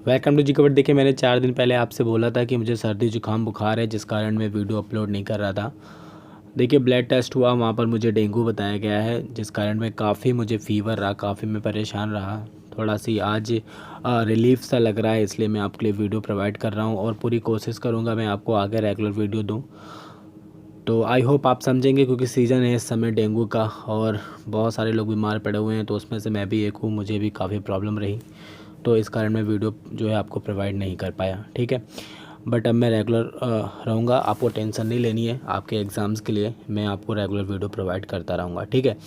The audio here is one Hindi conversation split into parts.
Welcome to ji cover. देखिए, मैंने 4 दिन पहले आपसे बोला था कि मुझे सर्दी जुकाम बुखार है, जिस कारण मैं वीडियो अपलोड नहीं कर रहा था। देखिए, ब्लड टेस्ट हुआ, वहाँ पर मुझे डेंगू बताया गया है, जिस कारण मैं काफ़ी मुझे फ़ीवर रहा, काफ़ी मैं परेशान रहा। थोड़ा सी आज रिलीफ सा लग रहा है, इसलिए मैं आपके लिए वीडियो प्रोवाइड कर रहा हूँ और पूरी कोशिश करूँगा मैं आपको आगे रेगुलर वीडियो दूँ। तो आई होप आप समझेंगे, क्योंकि सीज़न है इस समय डेंगू का और बहुत सारे लोग बीमार पड़े हुए हैं, तो उसमें से मैं भी एक हूँ। मुझे भी काफ़ी प्रॉब्लम रही, तो इस कारण मैं वीडियो जो है आपको प्रोवाइड नहीं कर पाया, ठीक है। बट अब मैं रेगुलर रहूँगा, आपको टेंशन नहीं लेनी है। आपके एग्ज़ाम्स के लिए मैं आपको रेगुलर वीडियो प्रोवाइड करता रहूँगा, ठीक है।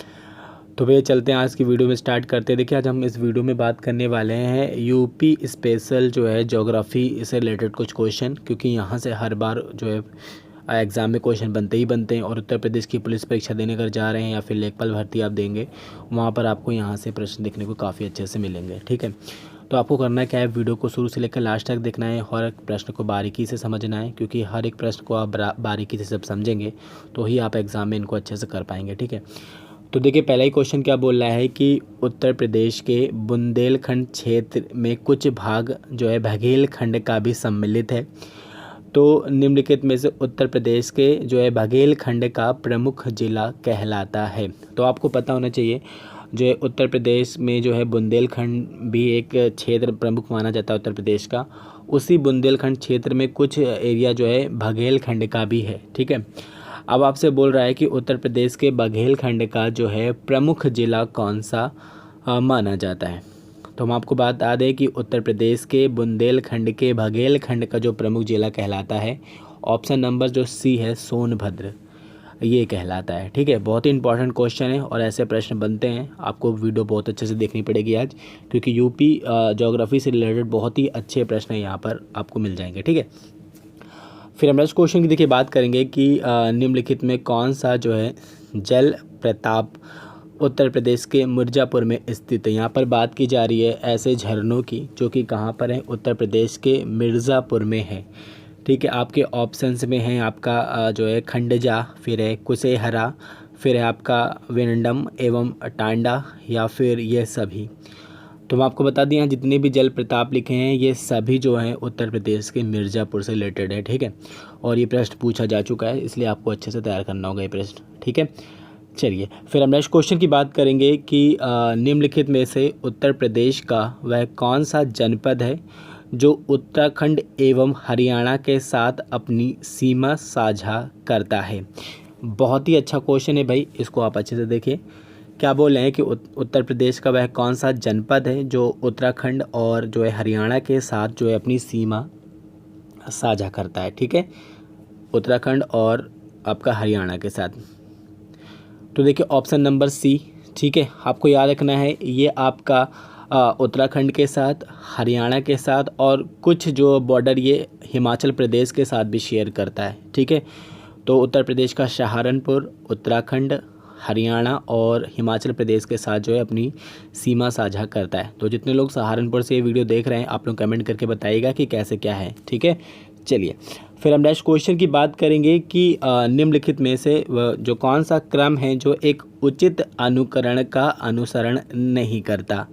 तो भैया चलते हैं आज की वीडियो में, स्टार्ट करते हैं। देखिए, आज हम इस वीडियो में बात करने वाले हैं यूपी स्पेशल जो है ज्योग्राफी से रिलेटेड कुछ क्वेश्चन, क्योंकि यहाँ से हर बार जो है एग्ज़ाम में क्वेश्चन बनते ही बनते हैं। और उत्तर प्रदेश की पुलिस परीक्षा देने अगर जा रहे हैं या फिर लेखपाल भर्ती आप देंगे, वहाँ पर आपको यहाँ से प्रश्न देखने को काफ़ी अच्छे से मिलेंगे, ठीक है। तो आपको करना क्या है, वीडियो को शुरू से लेकर लास्ट तक देखना है, हर एक प्रश्न को बारीकी से समझना है, क्योंकि हर एक प्रश्न को आप बारीकी से सब समझेंगे तो ही आप एग्ज़ाम में इनको अच्छे से कर पाएंगे, ठीक है। तो देखिए, पहला ही क्वेश्चन क्या बोल रहा है कि उत्तर प्रदेश के बुंदेलखंड क्षेत्र में कुछ भाग जो है बघेलखंड का भी सम्मिलित है। तो निम्नलिखित में से उत्तर प्रदेश के जो है बघेलखंड का प्रमुख जिला कहलाता है। तो आपको पता होना चाहिए, जो है उत्तर प्रदेश में जो है बुंदेलखंड भी एक क्षेत्र प्रमुख माना जाता है उत्तर प्रदेश का। उसी बुंदेलखंड क्षेत्र में कुछ एरिया जो है बघेलखंड का भी है, ठीक है। अब आपसे बोल रहा है कि उत्तर प्रदेश के बघेलखंड का जो है प्रमुख जिला कौन सा माना जाता है। तो हम आपको बता दें कि उत्तर प्रदेश के बुंदेलखंड के बघेलखंड का जो प्रमुख जिला कहलाता है, ऑप्शन नंबर जो सी है सोनभद्र, ये कहलाता है, ठीक है। बहुत ही इंपॉर्टेंट क्वेश्चन है और ऐसे प्रश्न बनते हैं। आपको वीडियो बहुत अच्छे से देखनी पड़ेगी आज, क्योंकि यूपी ज्योग्राफी से रिलेटेड बहुत ही अच्छे प्रश्न यहाँ पर आपको मिल जाएंगे, ठीक है। फिर हम नेक्स्ट क्वेश्चन की देखिए बात करेंगे कि निम्नलिखित में कौन सा जो है जल प्रताप उत्तर प्रदेश के मिर्ज़ापुर में स्थित है। यहाँ पर बात की जा रही है ऐसे झरनों की जो कि कहाँ पर है, उत्तर प्रदेश के मिर्ज़ापुर में है, ठीक है। आपके ऑप्शंस में है आपका जो है खंडजा, फिर है कुसेहरा, फिर है आपका विंडम एवं टांडा, या फिर ये सभी। तो मैं आपको बता दिया, जितने भी जल प्रताप लिखे हैं ये सभी जो हैं उत्तर प्रदेश के मिर्ज़ापुर से रिलेटेड है, ठीक है। और ये प्रश्न पूछा जा चुका है, इसलिए आपको अच्छे से तैयार करना होगा ये प्रश्न, ठीक है। चलिए, फिर हम नेक्स्ट क्वेश्चन की बात करेंगे कि निम्नलिखित में से उत्तर प्रदेश का वह कौन सा जनपद है जो उत्तराखंड एवं हरियाणा के साथ अपनी सीमा साझा करता है। बहुत ही अच्छा क्वेश्चन है भाई, इसको आप अच्छे से देखिए। क्या बोल रहे हैं कि उत्तर प्रदेश का वह कौन सा जनपद है जो उत्तराखंड और जो है हरियाणा के साथ जो है अपनी सीमा साझा करता है, ठीक है। उत्तराखंड और आपका हरियाणा के साथ। तो देखिए, ऑप्शन नंबर सी, ठीक है। आपको याद रखना है, ये आपका उत्तराखंड के साथ, हरियाणा के साथ और कुछ जो बॉर्डर ये हिमाचल प्रदेश के साथ भी शेयर करता है, ठीक है। तो उत्तर प्रदेश का सहारनपुर, उत्तराखंड, हरियाणा और हिमाचल प्रदेश के साथ जो है अपनी सीमा साझा करता है। तो जितने लोग सहारनपुर से ये वीडियो देख रहे हैं, आप लोग कमेंट करके बताइएगा कि कैसे क्या है, ठीक है। चलिए, फिर हम नेक्स्ट क्वेश्चन की बात करेंगे कि निम्नलिखित में से जो कौन सा क्रम है जो एक उचित अनुकरण का अनुसरण नहीं करता,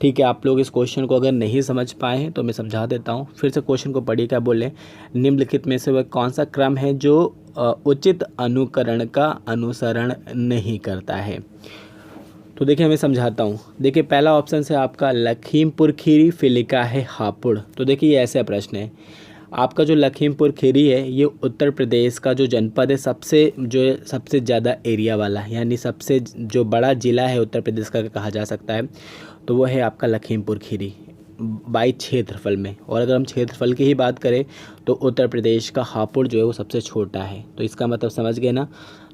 ठीक है। आप लोग इस क्वेश्चन को अगर नहीं समझ पाए हैं तो मैं समझा देता हूँ, फिर से क्वेश्चन को पढ़िए। क्या बोले, निम्नलिखित में से वह कौन सा क्रम है जो उचित अनुकरण का अनुसरण नहीं करता है। तो देखिए, मैं समझाता हूँ। देखिए, पहला ऑप्शन है आपका लखीमपुर खीरी, फिर लिखा है हापुड़। तो देखिए, ये ऐसा प्रश्न है, आपका जो लखीमपुर खीरी है ये उत्तर प्रदेश का जो जनपद है, सबसे ज़्यादा एरिया वाला, यानी सबसे जो बड़ा ज़िला है उत्तर प्रदेश का कहा जा सकता है, तो वो है आपका लखीमपुर खीरी बाई क्षेत्रफल में। और अगर हम क्षेत्रफल की ही बात करें तो उत्तर प्रदेश का हापुड़ जो है वो सबसे छोटा है। तो इसका मतलब समझ गए ना,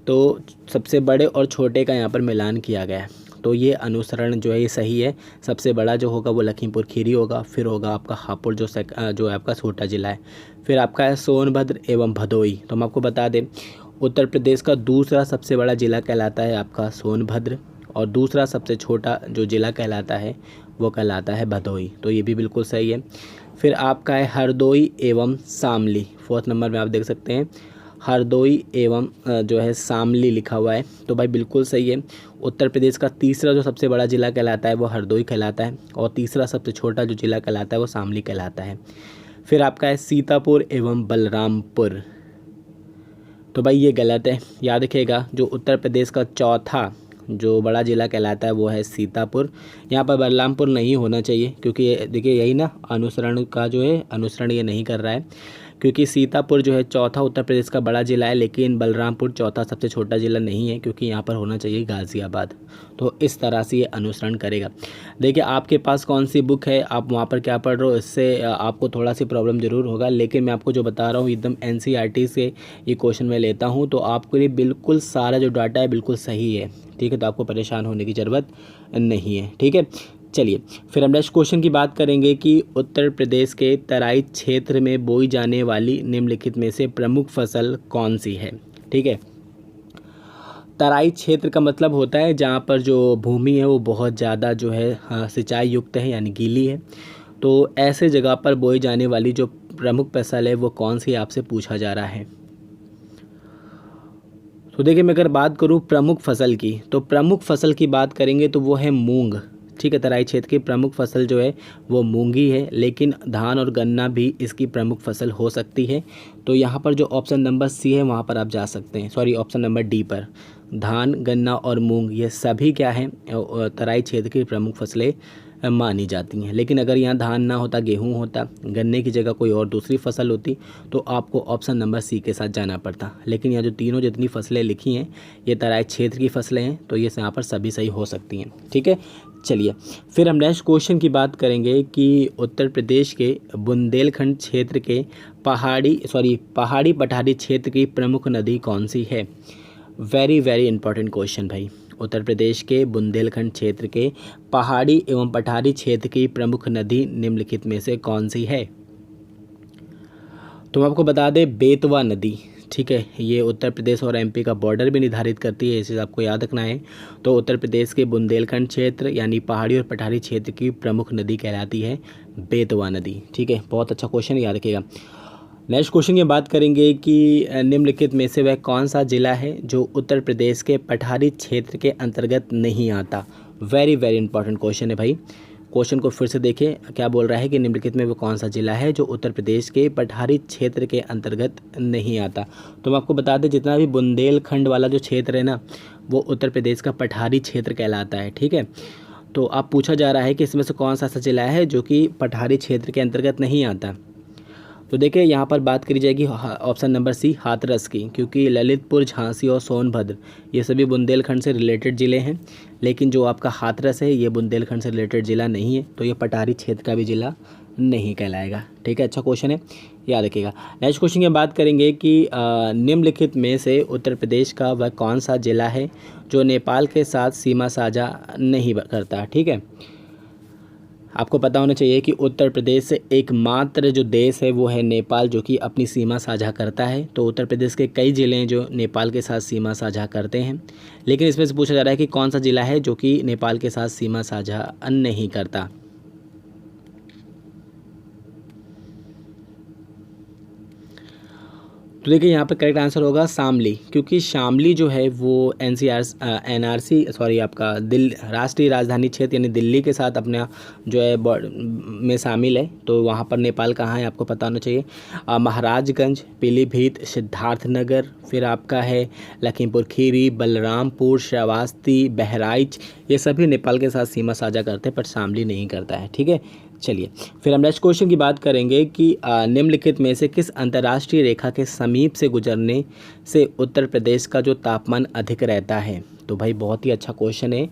तो सबसे बड़े और छोटे का यहाँ पर मिलान किया गया है। तो ये अनुसरण जो है ये सही है। सबसे बड़ा जो होगा वो लखीमपुर खीरी होगा, फिर होगा आपका हापुड़ जो है आपका छोटा ज़िला है, फिर आपका है सोनभद्र एवं भदोई। तो हम आपको बता दें, उत्तर प्रदेश का दूसरा सबसे बड़ा ज़िला कहलाता है आपका सोनभद्र, और दूसरा सबसे छोटा जो ज़िला कहलाता है वो कहलाता है भदोई। तो ये भी बिल्कुल सही है। फिर आपका है हरदोई एवं शामली, फोर्थ नंबर में आप देख सकते हैं हरदोई एवं जो है शामली लिखा हुआ है, तो भाई बिल्कुल सही है। उत्तर प्रदेश का तीसरा जो सबसे बड़ा ज़िला कहलाता है वो हरदोई कहलाता है, और तीसरा सबसे छोटा जो ज़िला कहलाता है वो शामली कहलाता है। फिर आपका है सीतापुर एवं बलरामपुर, तो भाई ये गलत है, याद रखिएगा। जो उत्तर प्रदेश का चौथा जो बड़ा ज़िला कहलाता है वो है सीतापुर। यहाँ पर बलरामपुर नहीं होना चाहिए, क्योंकि देखिए यही ना अनुसरण का जो है अनुसरण ये नहीं कर रहा है, क्योंकि सीतापुर जो है चौथा उत्तर प्रदेश का बड़ा ज़िला है, लेकिन बलरामपुर चौथा सबसे छोटा ज़िला नहीं है, क्योंकि यहाँ पर होना चाहिए गाज़ियाबाद। तो इस तरह से ये अनुसरण करेगा। देखिए आपके पास कौन सी बुक है, आप वहाँ पर क्या पढ़ रहे हो, इससे आपको थोड़ा सी प्रॉब्लम ज़रूर होगा, लेकिन मैं आपको जो बता रहा हूँ एकदम NCERT से ये क्वेश्चन मैं लेता हूँ, तो आपके लिए बिल्कुल सारा जो डाटा है बिल्कुल सही है, ठीक है। तो आपको परेशान होने की ज़रूरत नहीं है, ठीक है। चलिए फिर हम नेक्स्ट क्वेश्चन की बात करेंगे कि उत्तर प्रदेश के तराई क्षेत्र में बोई जाने वाली निम्नलिखित में से प्रमुख फसल कौन सी है, ठीक है। तराई क्षेत्र का मतलब होता है जहाँ पर जो भूमि है वो बहुत ज़्यादा जो है सिंचाई युक्त है, यानी गीली है। तो ऐसे जगह पर बोई जाने वाली जो प्रमुख फसल है वो कौन सी आपसे पूछा जा रहा है। तो देखिए मैं अगर बात करूँ प्रमुख फसल की, तो प्रमुख फसल की बात करेंगे तो वो है मूंग, ठीक है। तराई क्षेत्र की प्रमुख फसल जो है वो मूंगी है, लेकिन धान और गन्ना भी इसकी प्रमुख फसल हो सकती है। तो यहाँ पर जो ऑप्शन नंबर C है वहाँ पर आप जा सकते हैं, सॉरी ऑप्शन नंबर D पर। धान, गन्ना और मूंग ये सभी क्या है तराई क्षेत्र की प्रमुख फसलें मानी जाती हैं। लेकिन अगर यहाँ धान ना होता, गेहूँ होता, गन्ने की जगह कोई और दूसरी फसल होती, तो आपको ऑप्शन नंबर C के साथ जाना पड़ता। लेकिन यहाँ जो तीनों जितनी फसलें लिखी हैं ये तराई क्षेत्र की फसलें हैं, तो ये यहाँ पर सभी सही हो सकती हैं, ठीक है। चलिए फिर हम नेक्स्ट क्वेश्चन की बात करेंगे कि उत्तर प्रदेश के बुंदेलखंड क्षेत्र के पहाड़ी पठारी क्षेत्र की प्रमुख नदी कौन सी है। वेरी वेरी इंपॉर्टेंट क्वेश्चन भाई। उत्तर प्रदेश के बुंदेलखंड क्षेत्र के पहाड़ी एवं पठारी क्षेत्र की प्रमुख नदी निम्नलिखित में से कौन सी है। तो आपको बता दें बेतवा नदी, ठीक है। ये उत्तर प्रदेश और MP का बॉर्डर भी निर्धारित करती है, इसे आपको याद रखना है। तो उत्तर प्रदेश के बुंदेलखंड क्षेत्र यानी पहाड़ी और पठारी क्षेत्र की प्रमुख नदी कहलाती है बेतवा नदी, ठीक है। बहुत अच्छा क्वेश्चन, याद रखिएगा। नेक्स्ट क्वेश्चन की बात करेंगे कि निम्नलिखित में से वह कौन सा जिला है जो उत्तर प्रदेश के पठारी क्षेत्र के अंतर्गत नहीं आता। वेरी वेरी इंपॉर्टेंट क्वेश्चन है भाई। क्वेश्चन को फिर से देखें, क्या बोल रहा है कि निम्नलिखित में वो कौन सा जिला है जो उत्तर प्रदेश के पठारी क्षेत्र के अंतर्गत नहीं आता। तो मैं आपको बता दें जितना भी बुंदेलखंड वाला जो क्षेत्र है ना वो उत्तर प्रदेश का पठारी क्षेत्र कहलाता है, ठीक है। तो आप पूछा जा रहा है कि इसमें से कौन सा ऐसा जिला है जो कि पठारी क्षेत्र के अंतर्गत नहीं आता। तो देखिए यहाँ पर बात करी जाएगी ऑप्शन नंबर C हाथरस की, क्योंकि ललितपुर, झांसी और सोनभद्र ये सभी बुंदेलखंड से रिलेटेड ज़िले हैं, लेकिन जो आपका हाथरस है ये बुंदेलखंड से रिलेटेड ज़िला नहीं है, तो ये पठारी क्षेत्र का भी ज़िला नहीं कहलाएगा, ठीक है। अच्छा क्वेश्चन है, याद रखिएगा। नेक्स्ट क्वेश्चन की बात करेंगे कि निम्नलिखित में से उत्तर प्रदेश का वह कौन सा ज़िला है जो नेपाल के साथ सीमा साझा नहीं करता, ठीक है। आपको पता होना चाहिए कि उत्तर प्रदेश से एकमात्र जो देश है वो है नेपाल, जो कि अपनी सीमा साझा करता है। तो उत्तर प्रदेश के कई ज़िले हैं जो नेपाल के साथ सीमा साझा करते हैं, लेकिन इसमें से पूछा जा रहा है कि कौन सा ज़िला है जो कि नेपाल के साथ सीमा साझा नहीं करता। तो देखिए यहाँ पर करेक्ट आंसर होगा शामली, क्योंकि शामली जो है वो NRC आपका राष्ट्रीय राजधानी क्षेत्र यानी दिल्ली के साथ अपना जो है में शामिल है। तो वहाँ पर नेपाल कहाँ है आपको पता होना चाहिए। महाराजगंज, पीलीभीत, सिद्धार्थनगर, फिर आपका है लखीमपुर खीरी, बलरामपुर, श्रावस्ती, बहराइच, ये सभी नेपाल के साथ सीमा साझा करते हैं, पर शामली नहीं करता है, ठीक है। चलिए फिर हम नेक्स्ट क्वेश्चन की बात करेंगे कि निम्नलिखित में से किस अंतर्राष्ट्रीय रेखा के समीप से गुजरने से उत्तर प्रदेश का जो तापमान अधिक रहता है। तो भाई बहुत ही अच्छा क्वेश्चन है।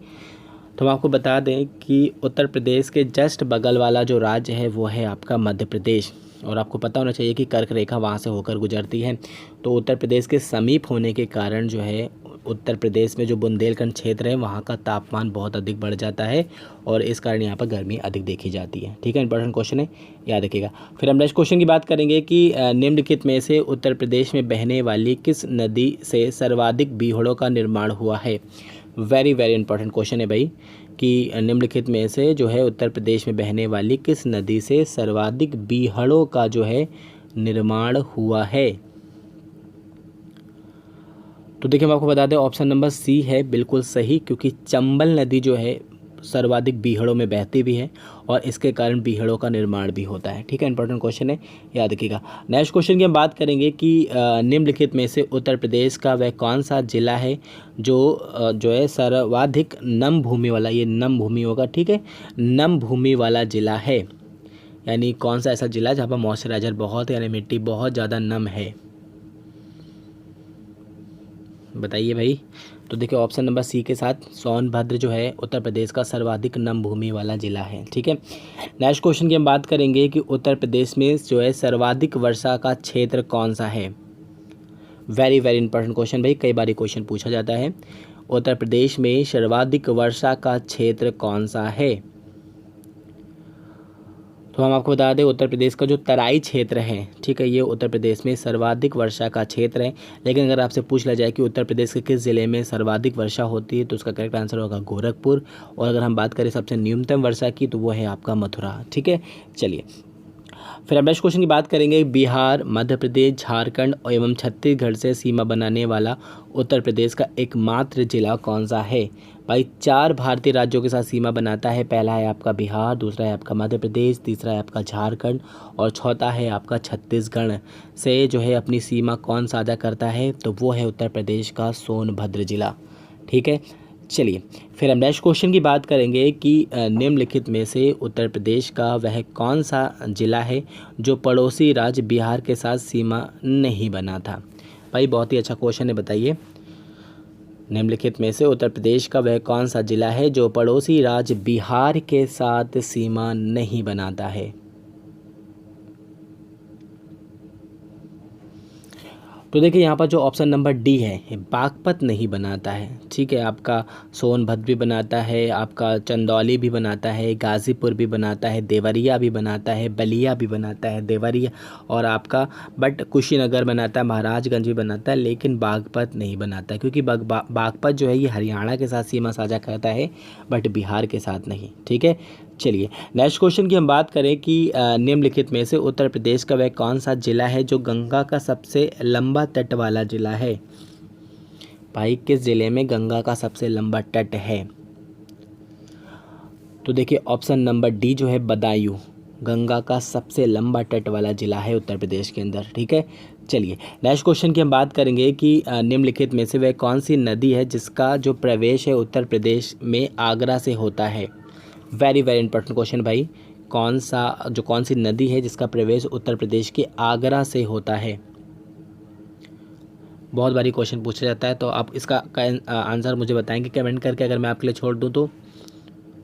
तो हम आपको बता दें कि उत्तर प्रदेश के जस्ट बगल वाला जो राज्य है वो है आपका मध्य प्रदेश, और आपको पता होना चाहिए कि कर्क रेखा वहाँ से होकर गुजरती है। तो उत्तर प्रदेश के समीप होने के कारण जो है उत्तर प्रदेश में जो बुंदेलखंड क्षेत्र है वहाँ का तापमान बहुत अधिक बढ़ जाता है, और इस कारण यहाँ पर गर्मी अधिक देखी जाती है, ठीक है। इंपॉर्टेंट क्वेश्चन है, याद रखिएगा। फिर हम नेक्स्ट क्वेश्चन की बात करेंगे कि निम्नलिखित में से उत्तर प्रदेश में बहने वाली किस नदी से सर्वाधिक बीहड़ों का निर्माण हुआ है। वेरी वेरी इंपॉर्टेंट क्वेश्चन है भाई कि निम्नलिखित में से जो है उत्तर प्रदेश में बहने वाली किस नदी से सर्वाधिक बीहड़ों का जो है निर्माण हुआ है। तो देखिए मैं आपको बता दें ऑप्शन नंबर सी है बिल्कुल सही, क्योंकि चंबल नदी जो है सर्वाधिक बीहड़ों में बहती भी है और इसके कारण बीहड़ों का निर्माण भी होता है। ठीक है, इंपॉर्टेंट क्वेश्चन है, याद रखिएगा। नेक्स्ट क्वेश्चन की हम बात करेंगे कि निम्नलिखित में से उत्तर प्रदेश का वह कौन सा जिला है जो है सर्वाधिक नम भूमि वाला, ये नम भूमि होगा, ठीक है, नम भूमि वाला जिला है। यानी कौन सा ऐसा जिला जहाँ पर मॉइस्चराइजर बहुत है, यानी मिट्टी बहुत ज़्यादा नम है, बताइए भाई। तो देखिए ऑप्शन नंबर सी के साथ सोनभद्र जो है उत्तर प्रदेश का सर्वाधिक नम भूमि वाला जिला है। ठीक है, नेक्स्ट क्वेश्चन की हम बात करेंगे कि उत्तर प्रदेश में जो है सर्वाधिक वर्षा का क्षेत्र कौन सा है। वेरी वेरी इंपॉर्टेंट क्वेश्चन भाई, कई बार क्वेश्चन पूछा जाता है। उत्तर प्रदेश में सर्वाधिक वर्षा का क्षेत्र कौन सा है। तो हम आपको बता दें उत्तर प्रदेश का जो तराई क्षेत्र है, ठीक है, ये उत्तर प्रदेश में सर्वाधिक वर्षा का क्षेत्र है। लेकिन अगर आपसे पूछ लिया जाए कि उत्तर प्रदेश के किस ज़िले में सर्वाधिक वर्षा होती है, तो उसका करेक्ट आंसर होगा गोरखपुर। और अगर हम बात करें सबसे न्यूनतम वर्षा की, तो वो है आपका मथुरा। ठीक है, चलिए फिर हम नेक्स्ट क्वेश्चन की बात करेंगे। बिहार, मध्य प्रदेश, झारखंड एवं छत्तीसगढ़ से सीमा बनाने वाला उत्तर प्रदेश का एकमात्र जिला कौन सा है। भाई 4 भारतीय राज्यों के साथ सीमा बनाता है। पहला है आपका बिहार, दूसरा है आपका मध्य प्रदेश, तीसरा है आपका झारखंड और चौथा है आपका छत्तीसगढ़ से जो है अपनी सीमा कौन साझा करता है, तो वो है उत्तर प्रदेश का सोनभद्र जिला। ठीक है, चलिए फिर हम नेक्स्ट क्वेश्चन की बात करेंगे कि निम्नलिखित में से उत्तर प्रदेश का वह कौन सा जिला है जो पड़ोसी राज्य बिहार के साथ सीमा नहीं बना था। भाई बहुत ही अच्छा क्वेश्चन है, बताइए निम्नलिखित में से उत्तर प्रदेश का वह कौन सा जिला है जो पड़ोसी राज्य बिहार के साथ सीमा नहीं बनाता है। तो देखिए यहाँ पर जो ऑप्शन नंबर डी है, बागपत नहीं बनाता है। ठीक है, आपका सोनभद्र भी बनाता है, आपका चंदौली भी बनाता है, गाज़ीपुर भी बनाता है, देवरिया भी बनाता है, बलिया भी बनाता है, देवरिया और आपका बट कुशीनगर बनाता है, महाराजगंज भी बनाता है, लेकिन बागपत नहीं बनाता, क्योंकि बागपत जो है ये हरियाणा के साथ सीमा साझा करता है बट बिहार के साथ नहीं। ठीक है, चलिए नेक्स्ट क्वेश्चन की हम बात करें कि निम्नलिखित में से उत्तर प्रदेश का वह कौन सा जिला है जो गंगा का सबसे लंबा तट वाला जिला है। भाई किस जिले में गंगा का सबसे लंबा तट है। तो देखिए ऑप्शन नंबर डी जो है बदायूं, गंगा का सबसे लंबा तट वाला जिला है उत्तर प्रदेश के अंदर। ठीक है, चलिए नेक्स्ट क्वेश्चन की हम बात करेंगे कि निम्नलिखित में से वह कौन सी नदी है जिसका जो प्रवेश है उत्तर प्रदेश में आगरा से होता है। वेरी वेरी इंपॉर्टेंट क्वेश्चन भाई, कौन सी नदी है जिसका प्रवेश उत्तर प्रदेश के आगरा से होता है। बहुत बारी क्वेश्चन पूछा जाता है, तो आप इसका आंसर मुझे बताएंगे कमेंट करके। अगर मैं आपके लिए छोड़ दूं तो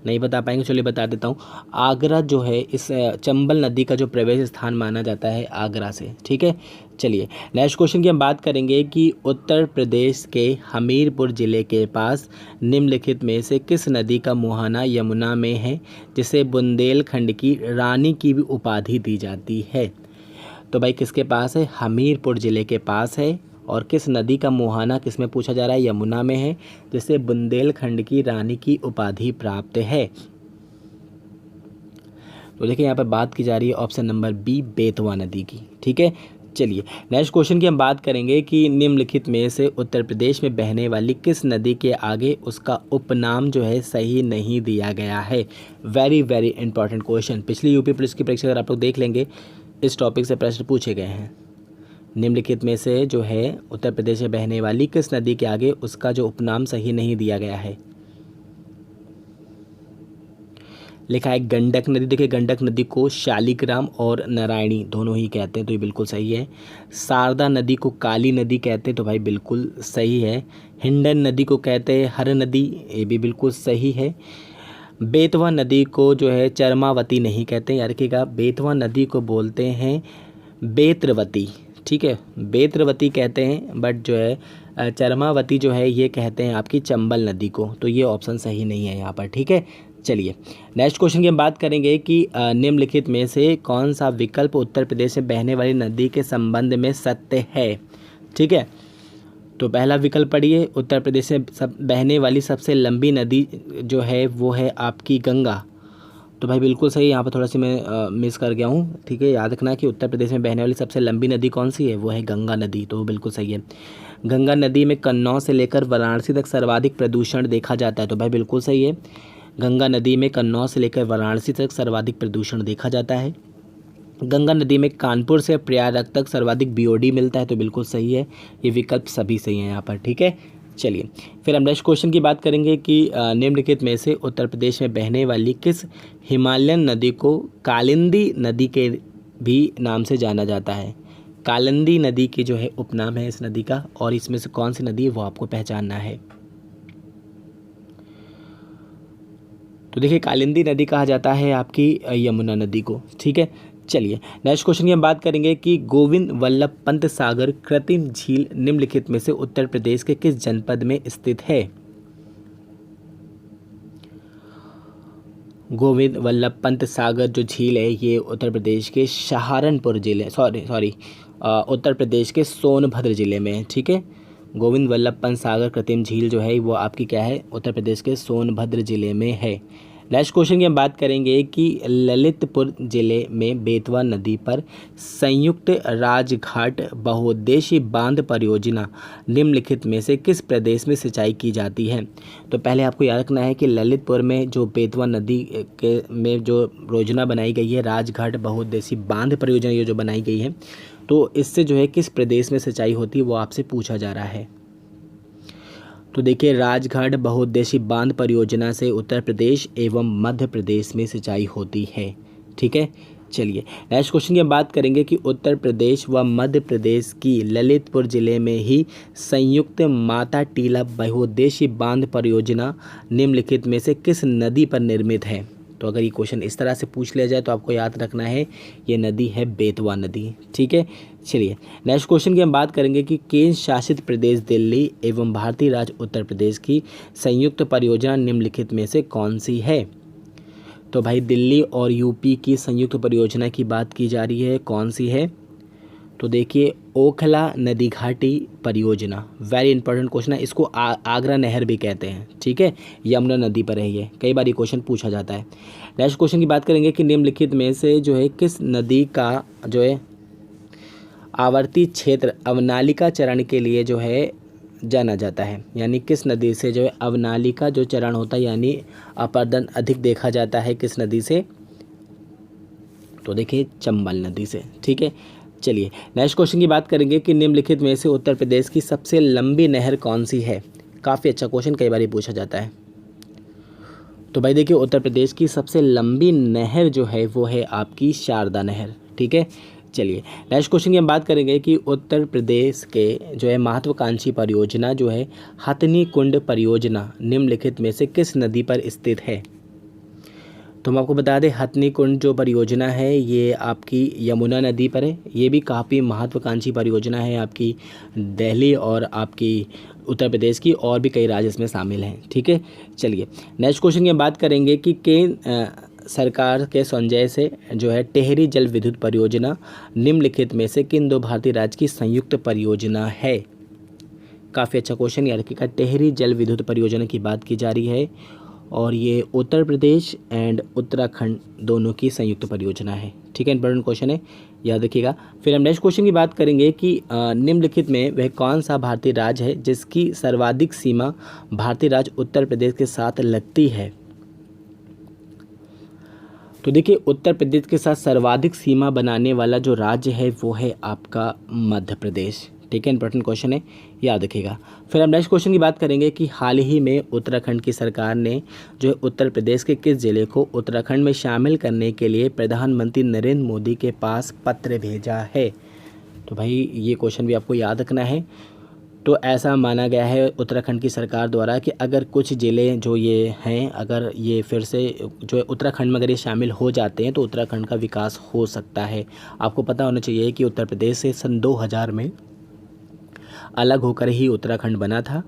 नहीं बता पाएंगे, चलिए बता देता हूँ। आगरा जो है इस चंबल नदी का जो प्रवेश स्थान माना जाता है आगरा से। ठीक है, चलिए नेक्स्ट क्वेश्चन की हम बात करेंगे कि उत्तर प्रदेश के हमीरपुर ज़िले के पास निम्नलिखित में से किस नदी का मुहाना यमुना में है जिसे बुंदेलखंड की रानी की भी उपाधि दी जाती है। तो भाई किसके पास है, हमीरपुर ज़िले के पास है। और किस नदी का मुहाना किस में पूछा जा रहा है, यमुना में है, जिसे बुंदेलखंड की रानी की उपाधि प्राप्त है। तो देखिए यहाँ पर बात की जा रही है ऑप्शन नंबर बी बेतवा नदी की। ठीक है, चलिए नेक्स्ट क्वेश्चन की हम बात करेंगे कि निम्नलिखित में से उत्तर प्रदेश में बहने वाली किस नदी के आगे उसका उपनाम जो है सही नहीं दिया गया है। वेरी वेरी इंपॉर्टेंट क्वेश्चन, पिछली यूपी पुलिस की परीक्षा अगर आप लोग देख लेंगे इस टॉपिक से प्रश्न पूछे गए हैं। निम्नलिखित में से जो है उत्तर प्रदेश में बहने वाली किस नदी के आगे उसका जो उपनाम सही नहीं दिया गया है। लिखा है गंडक नदी। देखिए गंडक नदी को शालिग्राम और नारायणी दोनों ही कहते हैं, तो ये बिल्कुल सही है। शारदा नदी को काली नदी कहते हैं, तो भाई बिल्कुल सही है। हिंडन नदी को कहते हैं हर नदी, ये भी बिल्कुल सही है। बेतवा नदी को जो है चरमावती नहीं कहते, याद रखिएगा बेतवा नदी को बोलते हैं बेत्रवती। ठीक है, बेत्रवती कहते हैं, बट जो है चरमावती जो है ये कहते हैं आपकी चंबल नदी को, तो ये ऑप्शन सही नहीं है यहाँ पर। ठीक है, चलिए नेक्स्ट क्वेश्चन की हम बात करेंगे कि निम्नलिखित में से कौन सा विकल्प उत्तर प्रदेश में बहने वाली नदी के संबंध में सत्य है। ठीक है, तो पहला विकल्प पढ़िए, उत्तर प्रदेश में बहने वाली सबसे लंबी नदी जो है वो है आपकी गंगा। तो भाई बिल्कुल सही, यहाँ पर थोड़ा सी मैं मिस कर गया हूँ। ठीक है, याद रखना कि उत्तर प्रदेश में बहने वाली सबसे लंबी नदी कौन सी है, वो है गंगा नदी, तो बिल्कुल सही है। गंगा नदी में कन्नौज से लेकर वाराणसी तक सर्वाधिक प्रदूषण देखा जाता है। तो भाई बिल्कुल सही है, गंगा नदी में कन्नौज से लेकर वाराणसी तक सर्वाधिक प्रदूषण देखा जाता है। गंगा नदी में कानपुर से प्रयागराज तक सर्वाधिक बीओडी मिलता है। तो बिल्कुल सही है, ये विकल्प सभी सही हैं यहाँ पर। ठीक है, चलिए फिर हम नेक्स्ट क्वेश्चन की बात करेंगे कि निम्नलिखित में से उत्तर प्रदेश में बहने वाली किस हिमालयन नदी को कालिंदी नदी के भी नाम से जाना जाता है। कालिंदी नदी की जो है उपनाम है इस नदी का, और इसमें से कौन सी नदी है वो आपको पहचानना है। तो देखिए कालिंदी नदी कहा जाता है आपकी यमुना नदी को। ठीक है, चलिए नेक्स्ट क्वेश्चन की हम बात करेंगे कि गोविंद वल्लभ पंत सागर कृत्रिम झील निम्नलिखित में से उत्तर प्रदेश के किस जनपद में स्थित है। गोविंद वल्लभ पंत सागर जो झील है ये उत्तर प्रदेश के सहारनपुर जिले उत्तर प्रदेश के सोनभद्र जिले में है। ठीक है, गोविंद वल्लभ पंत सागर कृत्रिम झील जो है वो आपकी क्या है, उत्तर प्रदेश के सोनभद्र जिले में है। नेक्स्ट क्वेश्चन की हम बात करेंगे कि ललितपुर जिले में बेतवा नदी पर संयुक्त राजघाट बहुउद्देशीय बांध परियोजना निम्नलिखित में से किस प्रदेश में सिंचाई की जाती है। तो पहले आपको याद रखना है कि ललितपुर में जो बेतवा नदी के में जो योजना बनाई गई है, राजघाट बहुउद्देशीय बांध परियोजना ये जो बनाई गई है, तो इससे जो है किस प्रदेश में सिंचाई होती है वो आपसे पूछा जा रहा है। तो देखिए राजघाट बहुउद्देशीय बांध परियोजना से उत्तर प्रदेश एवं मध्य प्रदेश में सिंचाई होती है। ठीक है, चलिए नेक्स्ट क्वेश्चन की हम बात करेंगे कि उत्तर प्रदेश व मध्य प्रदेश की ललितपुर जिले में ही संयुक्त माता टीला बहुउद्देशीय बांध परियोजना निम्नलिखित में से किस नदी पर निर्मित है। तो अगर ये क्वेश्चन इस तरह से पूछ लिया जाए तो आपको याद रखना है ये नदी है बेतवा नदी। ठीक है, चलिए नेक्स्ट क्वेश्चन की हम बात करेंगे कि केंद्र शासित प्रदेश दिल्ली एवं भारतीय राज्य उत्तर प्रदेश की संयुक्त परियोजना निम्नलिखित में से कौन सी है। तो भाई दिल्ली और यूपी की संयुक्त परियोजना की बात की जा रही है, कौन सी है। तो देखिए ओखला नदी घाटी परियोजना, वेरी इंपॉर्टेंट क्वेश्चन है, इसको आगरा नहर भी कहते हैं। ठीक है, यमुना नदी पर है ये, कई बार ये क्वेश्चन पूछा जाता है। नेक्स्ट क्वेश्चन की बात करेंगे कि निम्नलिखित में से जो है किस नदी का जो है आवर्ती क्षेत्र अवनालिका चरण के लिए जो है जाना जाता है, यानी किस नदी से जो है अवनालिका जो चरण होता है यानी अपरदन अधिक देखा जाता है किस नदी से। तो देखिए चंबल नदी से। ठीक है, चलिए नेक्स्ट क्वेश्चन की बात करेंगे कि निम्नलिखित में से उत्तर प्रदेश की सबसे लंबी नहर कौन सी है। काफ़ी अच्छा क्वेश्चन, कई बार ये पूछा जाता है। तो भाई देखिए उत्तर प्रदेश की सबसे लंबी नहर जो है वो है आपकी शारदा नहर। ठीक है, चलिए नेक्स्ट क्वेश्चन की हम बात करेंगे कि उत्तर प्रदेश के जो है महत्वाकांक्षी परियोजना जो है हथनी कुंड परियोजना निम्नलिखित में से किस नदी पर स्थित है। तो हम आपको बता दें हथनी कुंड जो परियोजना है ये आपकी यमुना नदी पर है। ये भी काफ़ी महत्वाकांक्षी परियोजना है आपकी दिल्ली और आपकी उत्तर प्रदेश की, और भी कई राज्य इसमें शामिल हैं। ठीक है, चलिए नेक्स्ट क्वेश्चन की हम बात करेंगे कि केंद्र सरकार के संजय से जो है टेहरी जल विद्युत परियोजना निम्नलिखित में से किन दो भारतीय राज्य की संयुक्त परियोजना है। काफ़ी अच्छा क्वेश्चन याद रखिएगा, टेहरी जल विद्युत परियोजना की बात की जा रही है और ये उत्तर प्रदेश एंड उत्तराखंड दोनों की संयुक्त परियोजना है। ठीक है, इंपॉर्टेंट क्वेश्चन है, याद रखिएगा। फिर हम नेक्स्ट क्वेश्चन की बात करेंगे कि निम्नलिखित में वह कौन सा भारतीय राज्य है जिसकी सर्वाधिक सीमा भारतीय राज्य उत्तर प्रदेश के साथ लगती है। तो देखिए उत्तर प्रदेश के साथ सर्वाधिक सीमा बनाने वाला जो राज्य है वो है आपका मध्य प्रदेश। ठीक है, इंपॉर्टेंट क्वेश्चन है, याद रखिएगा। फिर हम नेक्स्ट क्वेश्चन की बात करेंगे कि हाल ही में उत्तराखंड की सरकार ने जो है उत्तर प्रदेश के किस जिले को उत्तराखंड में शामिल करने के लिए प्रधानमंत्री नरेंद्र मोदी के पास पत्र भेजा है। तो भाई ये क्वेश्चन भी आपको याद रखना है। तो ऐसा माना गया है उत्तराखंड की सरकार द्वारा कि अगर कुछ ज़िले जो ये हैं अगर ये फिर से जो है उत्तराखंड में अगर ये शामिल हो जाते हैं तो उत्तराखंड का विकास हो सकता है। आपको पता होना चाहिए कि उत्तर प्रदेश से सन 2000 में अलग होकर ही उत्तराखंड बना था।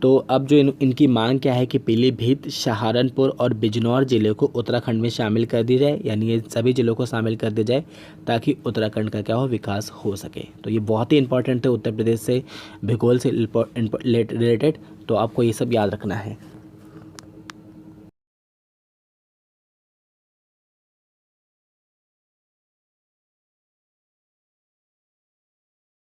तो अब जो इनकी मांग क्या है कि पीलीभीत, सहारनपुर और बिजनौर ज़िले को उत्तराखंड में शामिल कर दी जाए, यानी ये सभी ज़िलों को शामिल कर दिया जाए ताकि उत्तराखंड का क्या हो विकास हो सके। तो ये बहुत ही इंपॉर्टेंट है उत्तर प्रदेश से भूगोल से रिलेटेड, तो आपको ये सब याद रखना है।